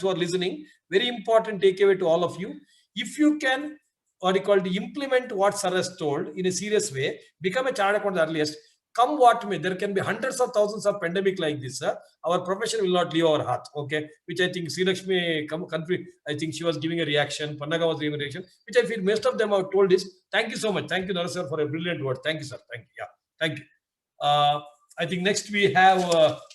who are listening, very important takeaway to all of you. If you can, implement what sir has told in a serious way, become a chartered accountant earliest, come what may, there can be hundreds of thousands of pandemic like this. Our profession will not leave our heart. Okay, which I think Sri Lakshmi country, I think she was giving a reaction. Pannaga was giving a reaction, which I feel most of them have told this. Thank you so much. Thank you, Nara sir, for a brilliant word. Thank you, sir. Thank you. Yeah, thank you. I think next we have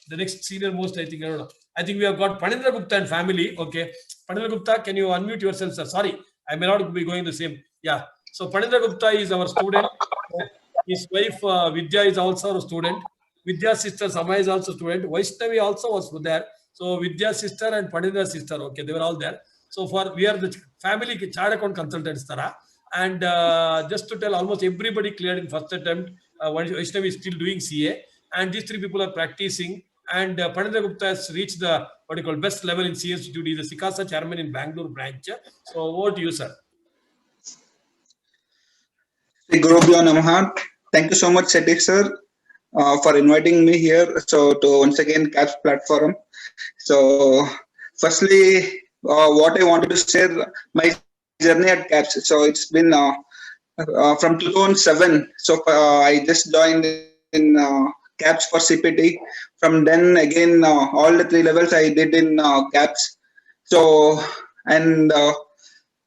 the next senior most. I think we have got Panindra Gupta and family. Okay, Panindra Gupta, can you unmute yourself, sir? Sorry, I may not be going the same. Yeah. So Panindra Gupta is our student. His wife Vidya is also a student. Vidya's sister Samaya is also a student. Vaishnavi also was there. So Vidya's sister and Panindra's sister. Okay, they were all there. So we are the family chartered account consultants, Tara. And just to tell, almost everybody cleared in first attempt. Vaishnavi is still doing CA, and these three people are practicing. And Panindra Gupta has reached the best level in CA Institute. He is the Sikasa chairman in Bangalore branch. So over to you, sir. Gurubhyo Namaha. Thank you so much, Shetty sir, for inviting me here. So to once again CAPS platform. So firstly, what I wanted to share my journey at CAPS. So it's been from 2007. So I just joined in CAPS for CPT. From then again, all the 3 levels I did in CAPS. So and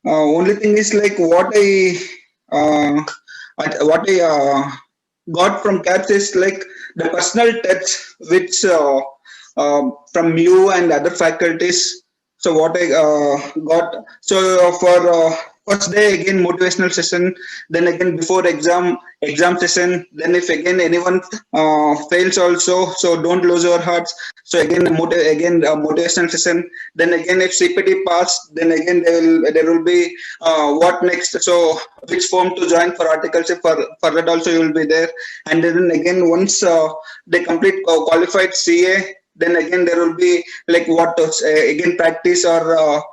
only thing is like what I got from CAPS is like the personal touch which from you and other faculties. So what I got, so for first day again motivational session, then again before exam session, then if again anyone fails also, so don't lose your hearts. So again motivational session, then again if CPT pass, then again there will be what next, so which form to join for articleship, for that also you will be there. And then again once they complete qualified CA, then again there will be like what to again practice or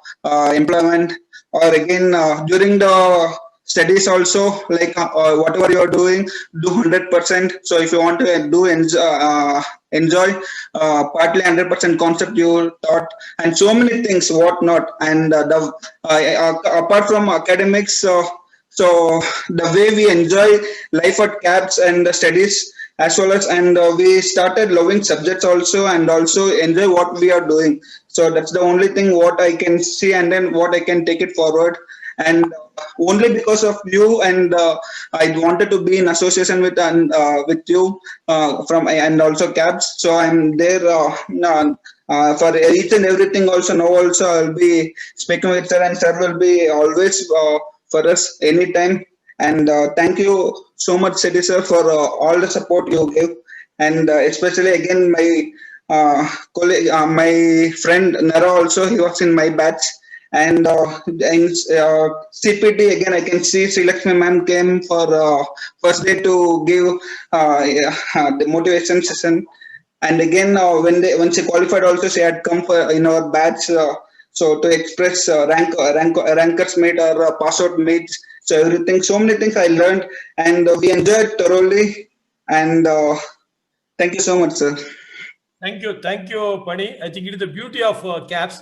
employment, or again during the studies also, like whatever you are doing, do 100%. So if you want to do enjoy partly 100% concept you taught, and so many things what not. And apart from academics, so the way we enjoy life at CAPS and the studies as well as, and we started loving subjects also, and also enjoy what we are doing. So that's the only thing what I can see, and then what I can take it forward. And only because of you, and I wanted to be in association with you from and also CAPS. So I'm there for each and everything. Also now also I'll be speaking with sir, and sir will be always for us anytime. And thank you so much, Shetty sir, for all the support you give, and especially again my colleague, my friend Nara also, he was in my batch. And in CPT again, I can see Sri Lakshmi ma'am came for first day to give the motivation session. And again, when she qualified, also she had come for in our batch. So to express rankers meet or pass out meets. So everything, so many things I learned, and we enjoyed thoroughly. And thank you so much, sir. Thank you, Pani. I think it is the beauty of CAPS,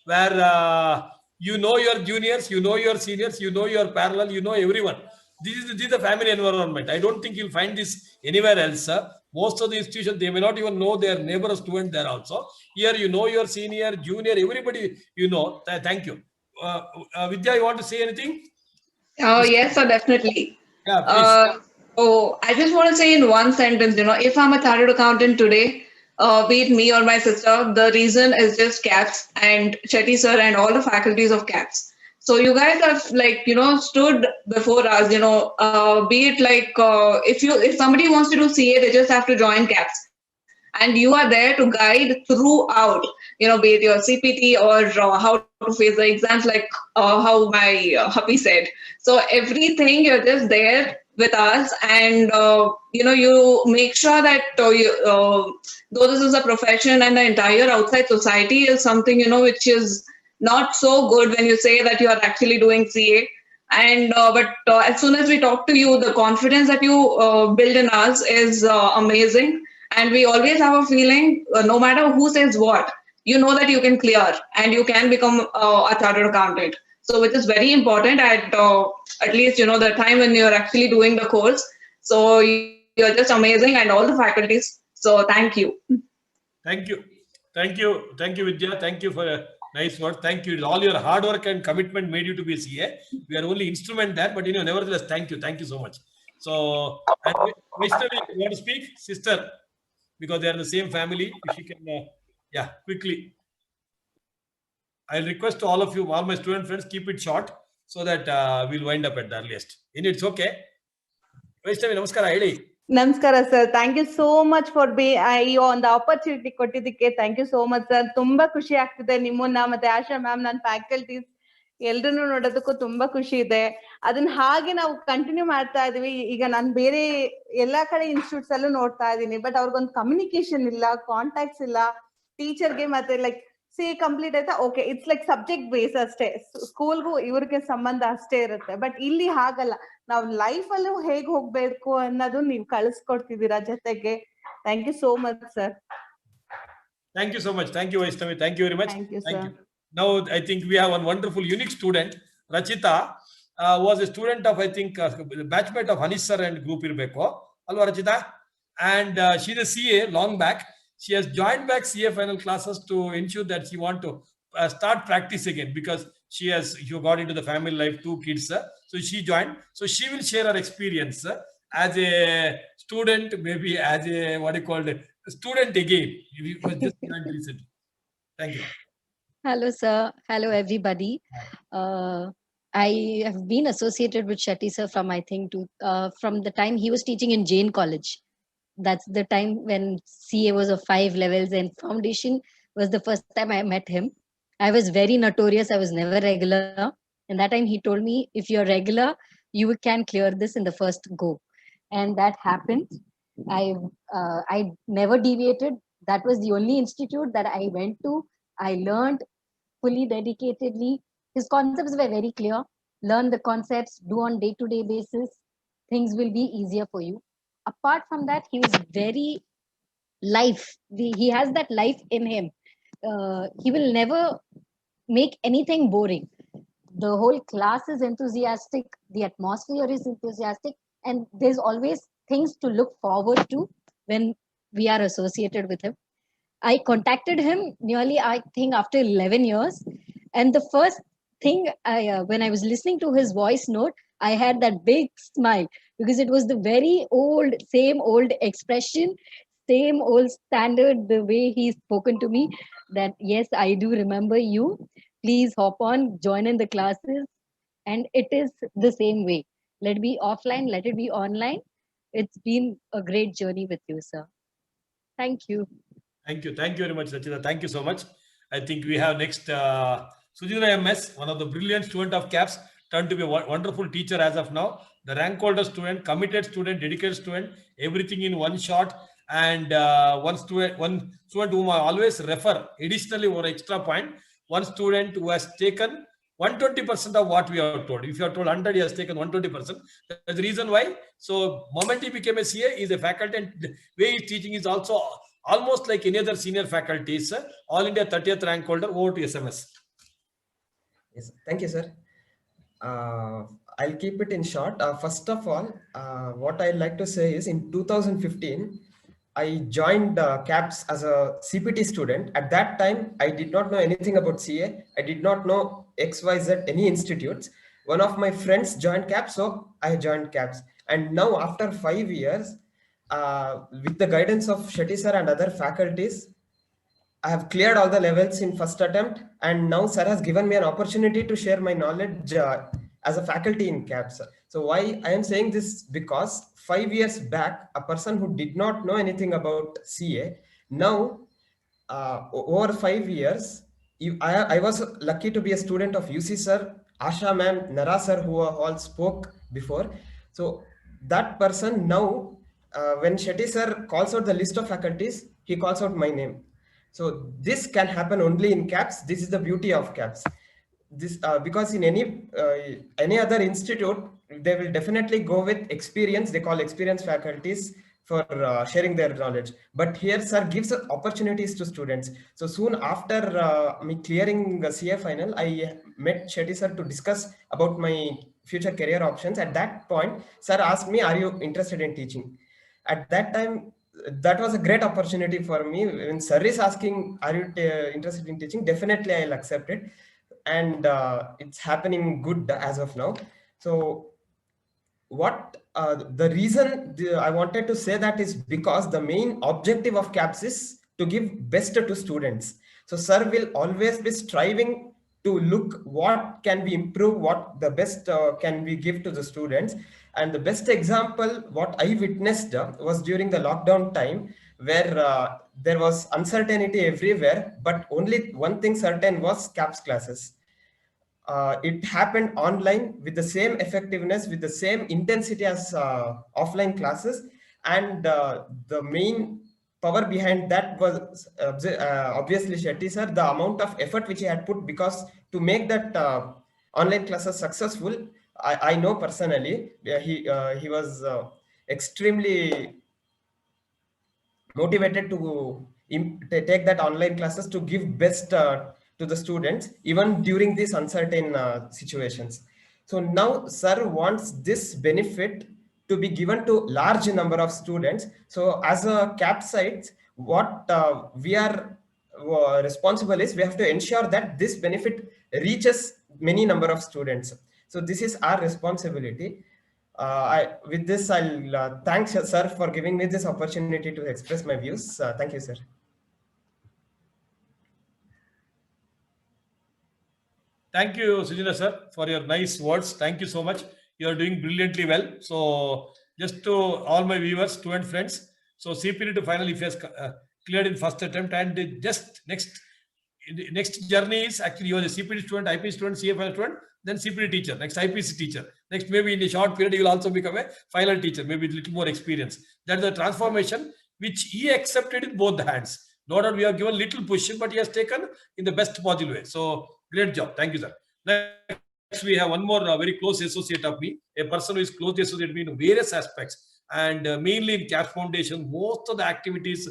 where you know your juniors, you know your seniors, you know your parallel, you know everyone. This is the family environment. I don't think you'll find this anywhere else. Most of the institutions, they may not even know their neighbor student there also. Here, you know your senior, junior, everybody you know. Thank you. Vidya, you want to say anything? Oh, yes, sir, definitely. Yeah, please. So I just want to say in one sentence, if I'm a chartered accountant today, be it me or my sister, the reason is just CAPS and Shetty sir and all the faculties of CAPS. So you guys have stood before us, be it like if somebody wants to do CA, they just have to join CAPS. And you are there to guide throughout, be it your CPT or how to face the exams, like how my hubby said. So everything, you're just there with us, and you make sure that though this is a profession, and the entire outside society is something which is not so good when you say that you are actually doing CA. And but as soon as we talk to you, the confidence that you build in us is amazing. And we always have a feeling, no matter who says what, you know that you can clear and you can become a chartered accountant. So which is very important at least, you know, the time when you're actually doing the course. So you're just amazing, and all the faculties. So thank you. Thank you. Thank you. Thank you, Vidya. Thank you for a nice word. Thank you. All your hard work and commitment made you to be a CA. We are only instrument that, but nevertheless, thank you. Thank you so much. So, and Vaishnavi, you want to speak, sister, because they are the same family. If she can, yeah, quickly. I'll request to all of you, all my student friends, keep it short so that we'll wind up at the earliest. It's okay. Vaishnavi, namaskara. Heli. ನಮಸ್ಕಾರ sir, thank you so much for ಬಿ ಈ ಒಂದು opportunity ಕೊಟ್ಟಿದ್ದಕ್ಕೆ thank you so much sir. ತುಂಬಾ ಖುಷಿ ಆಗ್ತಿದೆ ನಿಮ್ಮನ್ನ ಮತ್ತೆ ಆಶಾ ಮ್ಯಾಮ್, ನನ್ನ ಫ್ಯಾಕಲ್ಟೀಸ್ ಎಲ್ರನ್ನೂ ನೋಡೋದಕ್ಕೂ ತುಂಬಾ ಖುಷಿ ಇದೆ. ಅದನ್ನ ಹಾಗೆ ನಾವು ಕಂಟಿನ್ಯೂ ಮಾಡ್ತಾ ಇದೀವಿ. ಈಗ ನಾನು ಬೇರೆ ಎಲ್ಲಾ ಕಡೆ ಇನ್ಸ್ಟಿಟ್ಯೂಟ್ಸ್ ಅಲ್ಲೂ ನೋಡ್ತಾ ಇದ್ದೀನಿ, ಬಟ್ ಅವ್ರಿಗೊಂದು ಕಮ್ಯುನಿಕೇಶನ್ ಇಲ್ಲ, ಕಾಂಟ್ಯಾಕ್ಟ್ಸ್ ಇಲ್ಲ ಟೀಚರ್ಗೆ. ಮತ್ತೆ ಲೈಕ್ ಕಂಪ್ಲೀಟ್ ಆಯ್ತಾ, okay, it's like subject base ಅಷ್ಟೇ, ಸ್ಕೂಲ್ಗೂ ಇವ್ರಿಗೆ ಸಂಬಂಧ ಅಷ್ಟೇ ಇರುತ್ತೆ. ಬಟ್ ಇಲ್ಲಿ ಹಾಗಲ್ಲ, ನಾವು ಲೈಫ್ ಅಲ್ಲೂ ಹೇಗ್ ಹೋಗ್ಬೇಕು ಅನ್ನೋದು ನೀವು ಕಳಿಸ್ಕೊಡ್ತಿದ್ದೀರಾ ಜೊತೆಗೆ. Thank you so much sir. Thank you so much. Thank you, Vaishnavi. Thank you very much. Thank you, sir. Now, I think we have one wonderful, unique student. Rachita was a student of, I think, batchmate of Anish sir and group Irbeko. Hello, Rachita. And she's a CA long back. She has joined back CA final classes to ensure that she want to start practice again, because she got into the family life, 2 kids. So she joined. So she will share her experience as a student, maybe as a, what you call it, student again. We just joined recently. Thank you. Hello, sir. Hello, everybody. I have been associated with Shetty sir from, I think, from the time he was teaching in Jain College. That's the time when CA was of 5 levels and foundation was the first time I met him. I was very notorious. I was never regular. And that time he told me, if you're regular, you can clear this in the first go. And that happened. I never deviated. That was the only institute that I went to. I learned fully, dedicatedly. His concepts were very clear. Learn the concepts, do on day-to-day basis. Things will be easier for you. Apart from that, he was very life. He has that life in him. He will never make anything boring. The whole class is enthusiastic. The atmosphere is enthusiastic. And there's always things to look forward to when we are associated with him. I contacted him nearly, I think, after 11 years. And the first thing, when I was listening to his voice note, I had that big smile, because it was the very old, same old expression, same old standard, the way he's spoken to me, that yes, I do remember you. Please hop on, join in the classes. And it is the same way. Let it be offline, let it be online. It's been a great journey with you, sir. Thank you. Thank you. Thank you very much, Rachita. Thank you so much. I think we have next Sujitra MS, one of the brilliant student of CAPS, turned to be a wonderful teacher as of now. The rank holder student, committed student, dedicated student, everything in one shot. And one student whom I always refer additionally or extra point, one student who has taken 120% of what we have told. If you are told 100, he has taken 120%. That's the reason why. So moment he became a CA, he is a faculty, and the way he's teaching is also almost like any other senior faculties. All India 30th rank holder. Over to SMS. Yes, thank you, sir. I'll keep it in short. First of all, what I'd like to say is, in 2015, I joined CAPS as a CPT student. At that time, I did not know anything about CA. I did not know XYZ, any institutes. One of my friends joined CAPS, so I joined CAPS. And now, after 5 years, with the guidance of Shetty sir and other faculties, I have cleared all the levels in first attempt. And now sir has given me an opportunity to share my knowledge as a faculty in CAPS. So why I am saying this, because 5 years back, a person who did not know anything about CA, now over 5 years, I was lucky to be a student of UC sir, Asha ma'am, Nara sir, who all spoke before. So that person now, when Shetty sir calls out the list of faculties, he calls out my name. So this can happen only in CAPS. This is the beauty of CAPS. This because in any other institute, they will definitely go with experience. They call experienced faculties for sharing their knowledge. But here, sir gives opportunities to students. So soon after me clearing the CA final, I met Shetty sir to discuss about my future career options. At that point, sir asked me, "Are you interested in teaching?" At that time, that was a great opportunity for me. When sir is asking, "Are you interested in teaching?" Definitely, I'll accept it, and it's happening good as of now. So what the reason I wanted to say that is because the main objective of CAPS is to give best to students. So sir will always be striving to look what can we improve, what the best can we give to the students. And the best example what I witnessed was during the lockdown time, where there was uncertainty everywhere, but only one thing certain was CAPS classes. It happened online with the same effectiveness, with the same intensity as offline classes. And the main power behind that was obviously Shetty sir, the amount of effort which he had put, because to make that online classes successful, I know personally, he was extremely motivated to take that online classes to give best to the students even during these uncertain situations. So now sir wants this benefit to be given to large number of students. So as a CAPS site, what we are responsible is we have to ensure that this benefit reaches many number of students. So this is our responsibility. With this, I'll thank sir for giving me this opportunity to express my views. Thank you, sir. Thank you, Sujina sir, for your nice words. Thank you so much. You are doing brilliantly well. So, just to all my viewers, student friends, so CPT to final, if he has cleared in first attempt, and just next journey is actually you are a CPT student, IP student, CA final student, then CPT teacher, next IPC teacher. Next, maybe in a short period, you will also become a final teacher, maybe with a little more experience. That's the transformation which he accepted in both the hands. No doubt we have given little push, but he has taken in the best possible way. So, great job. Thank you, sir. Next, we have one more very close associate of me, a person who is closely associated with me in various aspects, and mainly in CAPS Foundation, most of the activities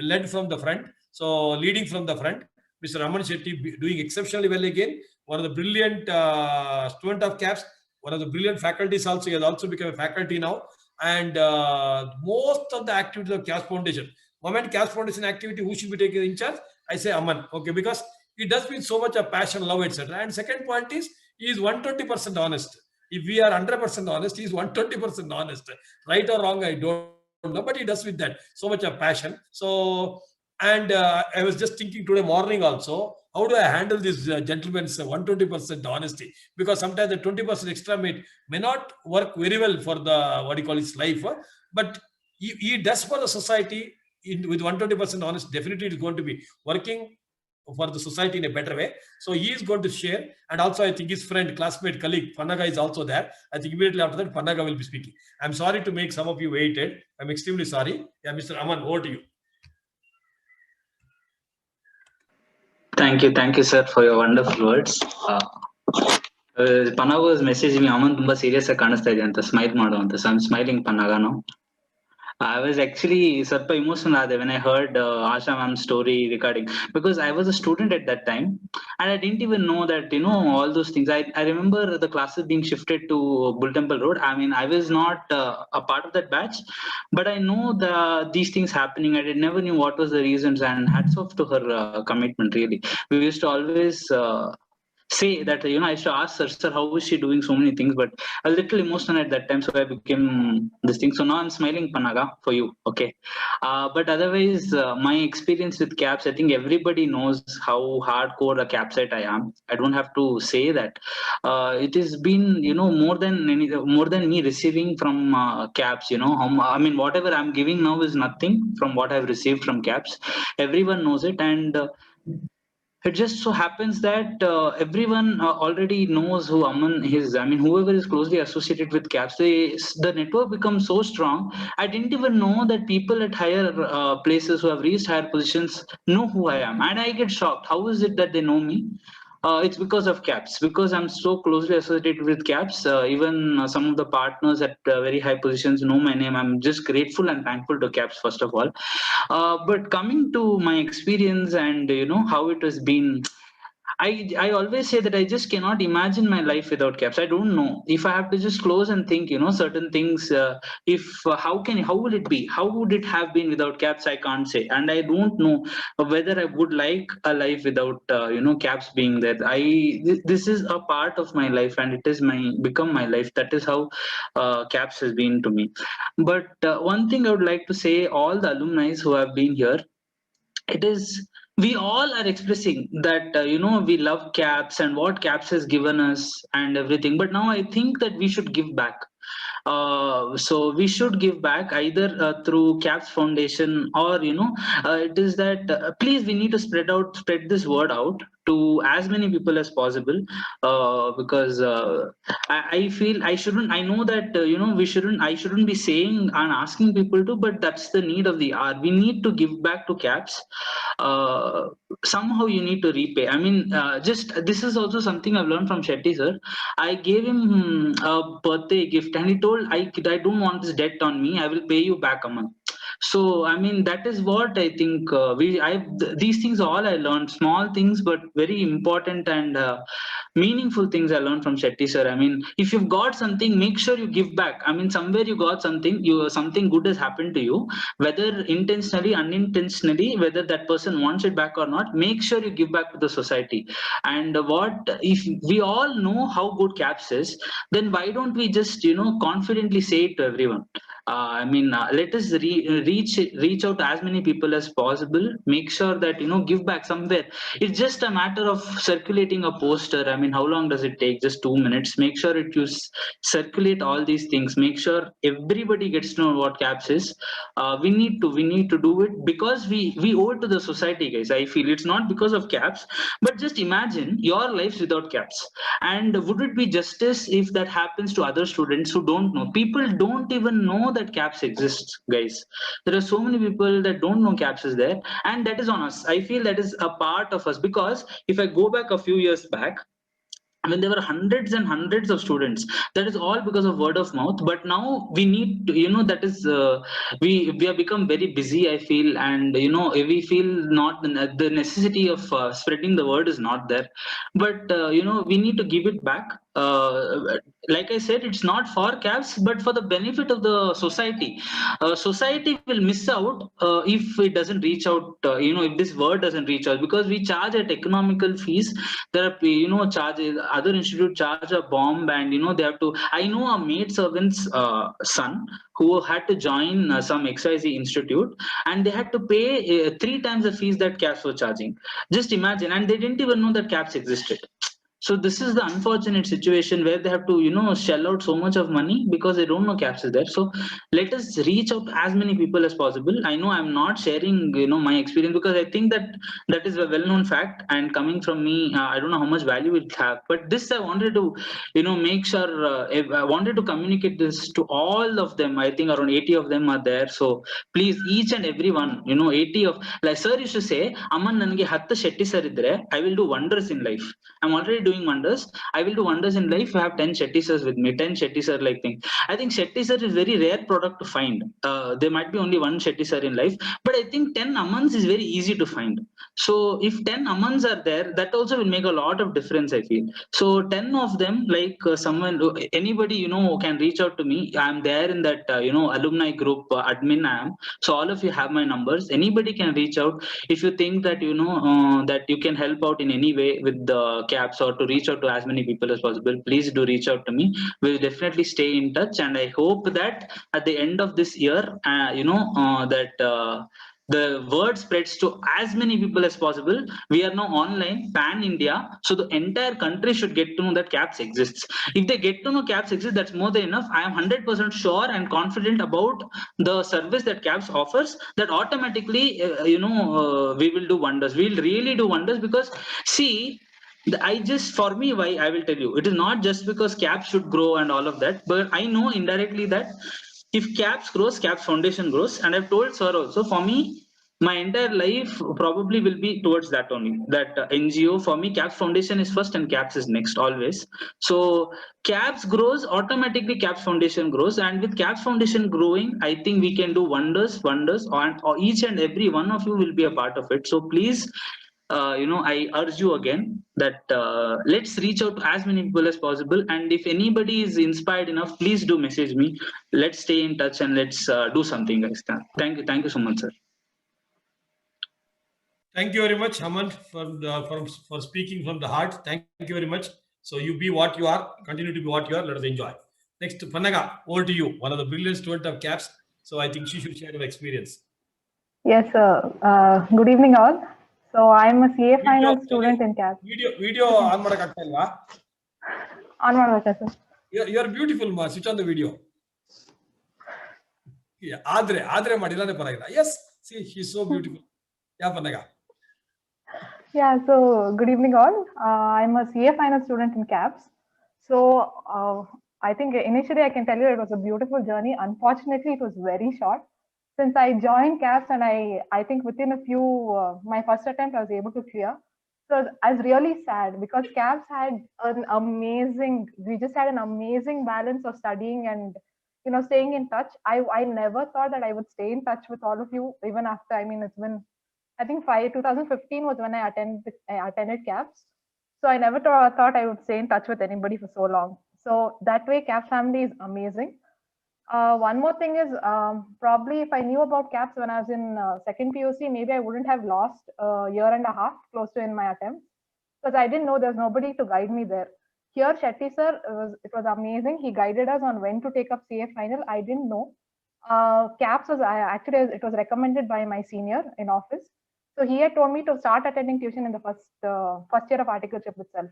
led from the front. So, leading from the front, Mr. Raman Shetty doing exceptionally well again. One of the brilliant student of CAPS, one of the brilliant faculties also. He has also become a faculty now. And most of the activities of CAPS Foundation, moment CAPS Foundation activity, who should be taking in charge? I say Aman, okay, because it does mean so much of passion, love, etc. And second point is, he is 120% honest. If we are 100% honest, he is 120% honest. Right or wrong, I don't know, but he does with that so much of passion. So, and I was just thinking today morning also, how do I handle this gentleman's 120% honesty? Because sometimes the 20% extra may not work very well for the, what you call his life, but he does for the society with 120% honest. Definitely it is going to be working for the society in a better way. So he is going to share, and also I think his friend, classmate, colleague Pannaga is also there. I think immediately after that Pannaga will be speaking. I'm sorry to make some of you waited. I'm extremely sorry. Yeah, Mr. Aman, over to you. Thank you, sir, for your wonderful words. Pannaga was messaging me, Aman tumba serious ಕಾಣಿಸ್ತಾ ಇದೆ ಅಂತ, smile ಮಾಡು ಅಂತ. So I'm smiling, Pannaga now. I was actually ಸ್ವಲ್ಪ emotional when I heard Asha ma'am's story regarding, because I was a student at that time and I didn't even know that, you know, all those things. I remember the classes being shifted to Bull Temple Road. I mean, I was not a part of that batch, but I know these things happening. I never knew what was the reasons, and hats off to her commitment, really. We used to always say that, you know, I used to ask her, sir, how is she doing so many things? But a little emotional at that time, so I became this thing. So now I'm smiling, Pannaga, for you, okay? But otherwise, my experience with CAPS, I think everybody knows how hardcore a CAPSite I am. I don't have to say that. It has been, you know, more than me receiving from CAPS, you know. I mean, whatever I'm giving now is nothing from what I've received from CAPS. Everyone knows it, and it just so happens that everyone already knows who Aman is. I mean, whoever is closely associated with CAPS, the network becomes so strong. I didn't even know that people at higher places who have reached higher positions know who I am. And I get shocked. How is it that they know me? it's because of CAPS, because I'm so closely associated with CAPS. Even some of the partners at very high positions know my name. I'm just grateful and thankful to CAPS, first of all. But coming to my experience and how it has been, I always say that I just cannot imagine my life without CAPS. I don't know if I have to just close and think, certain things. If how will it be? How would it have been without CAPS? I can't say, and I don't know whether I would like a life without CAPS being there. This is a part of my life, and it is become my life. That is how CAPS has been to me. But one thing I would like to say, all the alumni who have been here, it is, we all are expressing that we love CAPS and what CAPS has given us and everything, but now I think that we should give back. So we should give back either through CAPS Foundation, or it is that please, we need to spread this word out to as many people as possible, because I feel I know that I shouldn't be saying and asking people to, but that's the need of the hour. We need to give back to CAPS. Somehow you need to repay. I mean, just this is also something I've learned from Shetty sir. I gave him a birthday gift, and he told, I don't want this debt on me. I will pay you back a month. So I mean, that is what I think these things all I learned, small things but very important and meaningful things I learned from Shetty sir. I mean, if you've got something, make sure you give back. I mean, somewhere you got something, something good has happened to you, whether intentionally, unintentionally, whether that person wants it back or not, make sure you give back to the society. And if we all know how good CAPS is, then why don't we just confidently say it to everyone? I mean, let us reach out to as many people as possible. Make sure that give back somewhere. It's just a matter of circulating a poster. I mean, how long does it take? Just 2 minutes. Make sure you circulate all these things. Make sure everybody gets to know what CAPS is. We need to do it because we owe it to the society, guys. I feel it's not because of CAPS, but just imagine your lives without CAPS. And would it be justice if that happens to other students who don't know? People don't even know that CAPS exists, guys. There are so many people that don't know CAPS is there, and that is on us. I feel that is a part of us, because if I go back a few years back, I mean, there were hundreds and hundreds of students. That is all because of word of mouth. But now we need to, that is, we have become very busy, I feel, and we feel not the necessity of spreading the word is not there. But we need to give it back. Like I said, it's not for CAPS, but for the benefit of the society. Society will miss out if it doesn't reach out. If this word doesn't reach out, because we charge at economical fees. There are charges. Other institute charge a bomb, and they have to. I know a maid servant's son who had to join some XYZ institute, and they had to pay 3 times the fees that CAPS was charging. Just imagine, and they didn't even know that CAPS existed. So this is the unfortunate situation where they have to, shell out so much of money because they don't know CAPS is there. So let us reach out to as many people as possible. I know I'm not sharing, my experience, because I think that is a well-known fact, and coming from me, I don't know how much value it have. But this I wanted to, make sure I wanted to communicate this to all of them. I think around 80 of them are there. So please, each and every one, 80 of, like sir used to say, Aman nange 10 Shetty sir idre, I will do wonders in life. I'm already doing wonders. I will do wonders in life. I have 10 Shetty sirs with me, 10 Shetty sir like thing. I think Shetty sir is very rare product to find. There might be only one Shetty sir in life, but I think 10 Amans is very easy to find. So if 10 Amans are there, that also will make a lot of difference, I feel. So 10 of them, like anybody, can reach out to me. I'm there in that, alumni group admin I am. So all of you have my numbers. Anybody can reach out. If you think that, that you can help out in any way with the CAPS, or to reach out to as many people as possible, please do reach out to me. We'll definitely stay in touch, and I hope that at the end of this year, the word spreads to as many people as possible. We are now online, pan India, so the entire country should get to know that CAPS exists. If they get to know CAPS exists, that's more than enough. I am 100% sure and confident about the service that CAPS offers, that automatically, we will do wonders. We'll really do wonders, because see, for me, why I will tell you, it is not just because CAPS should grow and all of that, but I know indirectly that if CAPS grows, CAPS Foundation grows. And I've told sir also, for me, my entire life probably will be towards that only. That NGO for me, CAPS Foundation is first and CAPS is next always. So CAPS grows, automatically CAPS Foundation grows, and with CAPS Foundation growing, I think we can do wonders, and each and every one of you will be a part of it. So please, I urge you again that let's reach out to as many people as possible. And if anybody is inspired enough, please do message me. Let's stay in touch and let's do something, guys. Thank you so much, sir. Thank you very much, Hamant, for speaking from the heart. Thank you very much. So you be what you are, continue to be what you are. Let us enjoy. Next, Pannaga, over to you. One of the brilliant students of CAPS. So I think she should share her experience. Yes, sir. Good evening, all. So I'm a CA final student in CAPS. Video on ಮಾಡಕ್ಕಾಗ್ತಾ ಇಲ್ವಾ? On ಮಾಡ್ಬೇಕಾ sir? You're beautiful, ma. Switch on the video. Yeah, ಆದ್ರೆ ಮಾಡಿಲ್ಲ ಪರವಾಗಿಲ್ಲ. Yes, see, she's so beautiful. Yeah, Pannaga. Yeah, so good evening, all. I'm a CA final student in CAPS. So I think initially I can tell you it was a beautiful journey. Unfortunately, it was very short. Since I joined CAPS and I think within a few, my first attempt I was able to clear. So I was really sad because CAPS had we just had an amazing balance of studying and, staying in touch. I never thought that I would stay in touch with all of you even after, it's been, I think 2015 was when I attended CAPS. So I never thought I would stay in touch with anybody for so long. So that way CAPS family is amazing. One more thing is probably if I knew about CAPS when I was in second POC, maybe I wouldn't have lost a year and a half close to in my attempt because I didn't know there's nobody to guide me there. Here, Shetty sir, it was amazing. He guided us on when to take up CA final. I didn't know. CAPS was actually, it was recommended by my senior in office. So he had told me to start attending tuition in the first year of articleship itself.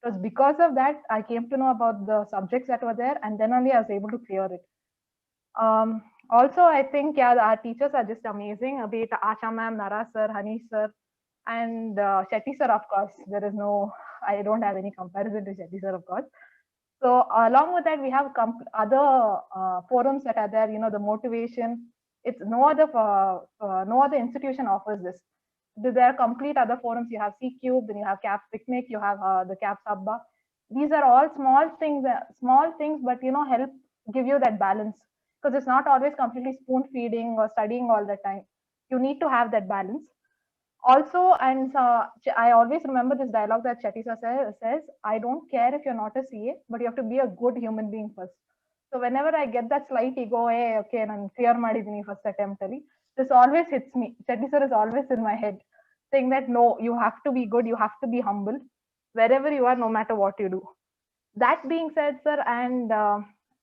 It was because of that I came to know about the subjects that were there, and then only I was able to clear it. Also, I think our teachers are just amazing. Be it Asha ma'am, Nara sir, Hani sir, and Shetty sir, of course. I don't have any comparison to Shetty sir, of course. So along with that, we have other forums that are there. The motivation. It's no other institution offers this. There are complete other forums. You have C-Cube, then you have CAPS Picnic, you have the CAPS Abba. These are all small things, but help give you that balance because it's not always completely spoon feeding or studying all the time. You need to have that balance. Also, and I always remember this dialogue that Shetty sir says, I don't care if you're not a CA, but you have to be a good human being first. So whenever I get that slight ego, hey, okay, I'm clear madidini first attempt ali, this always hits me. Shetty sir is always in my head saying that no, you have to be good, you have to be humble wherever you are, no matter what you do. That being said, sir, and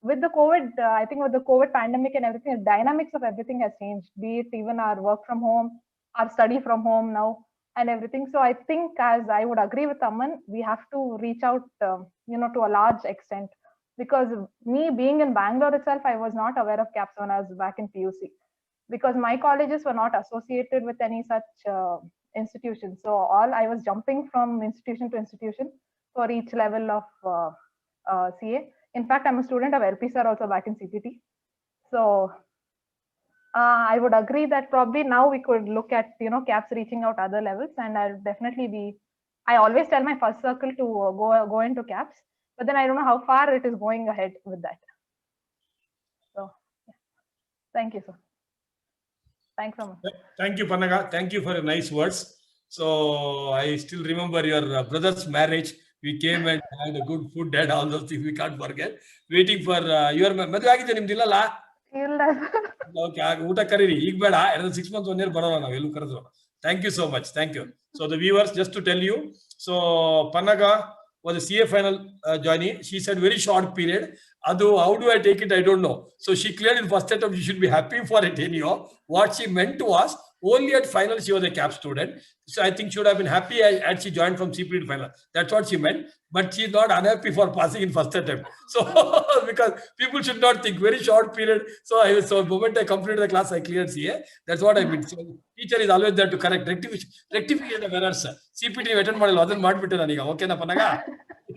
with the COVID, I think with the COVID pandemic and everything, the dynamics of everything has changed, be it even our work from home, our study from home now and everything. So I think as I would agree with Aman, we have to reach out, to a large extent because me being in Bangalore itself, I was not aware of CAPS when I was back in PUC because my colleges were not associated with any such institution. So I was jumping from institution to institution for each level of CA. In fact, I'm a student of LP sir also back in CPT. So I would agree that probably now we could look at, CAPS reaching out other levels, and I'll definitely I always tell my first circle to go into CAPS, but then I don't know how far it is going ahead with that. So, yeah. Thank you, sir. Thanks so much. Thank you, Pannaga. Thank you for your nice words. So I still remember your brother's marriage. We came and had a good food and all those things we can't forget. Waiting for your ಮದುವೆ ಆಗಿದೆ ನಿಮ್ದಿಲ್ಲಲ್ಲ? ಇಲ್ಲ. Okay, ಊಟ ಕರೀರಿ ಈಗ ಬೇಡ 6 months 1 year ಬರೋಣ ನಾವು ಎಲ್ಲೂ ಕರೆದ್ರು. Thank you so much. Thank you. So the viewers, just to tell you, so Pannaga was a CA final journey. She said very short period. How do I take it? I don't know. So she cleared in first attempt. You should be happy for it anyhow. What she meant was only at final she was a CAPS student. So I think she would have been happy as she joined from CPT to final. That's what she meant. But she's not unhappy for passing in first attempt. So because people should not think very short period. So the moment I completed the class, I cleared CA. That's what I mean. So teacher is always there to correct rectification of errors. CPT attend model other not bitte naniga. Okay na Pannaga?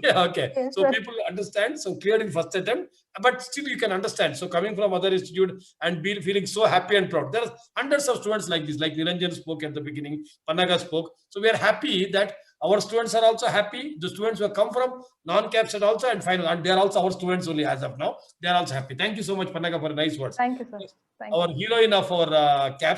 Yeah, okay. Yes, So sir. people understand. So cleared in first attempt, but still you can understand. So coming from other institute and feeling so happy and proud. There are hundreds of students like this, like Niranjan spoke at the beginning, Panaga spoke. So we are happy that our students are also happy. The students who have come from non-CAPS are also, and final, and they are also our students only as of now. They are also happy. Thank you so much, Panaga, for nice words. Thank you, sir. Thank you. Our heroine of our CAPS,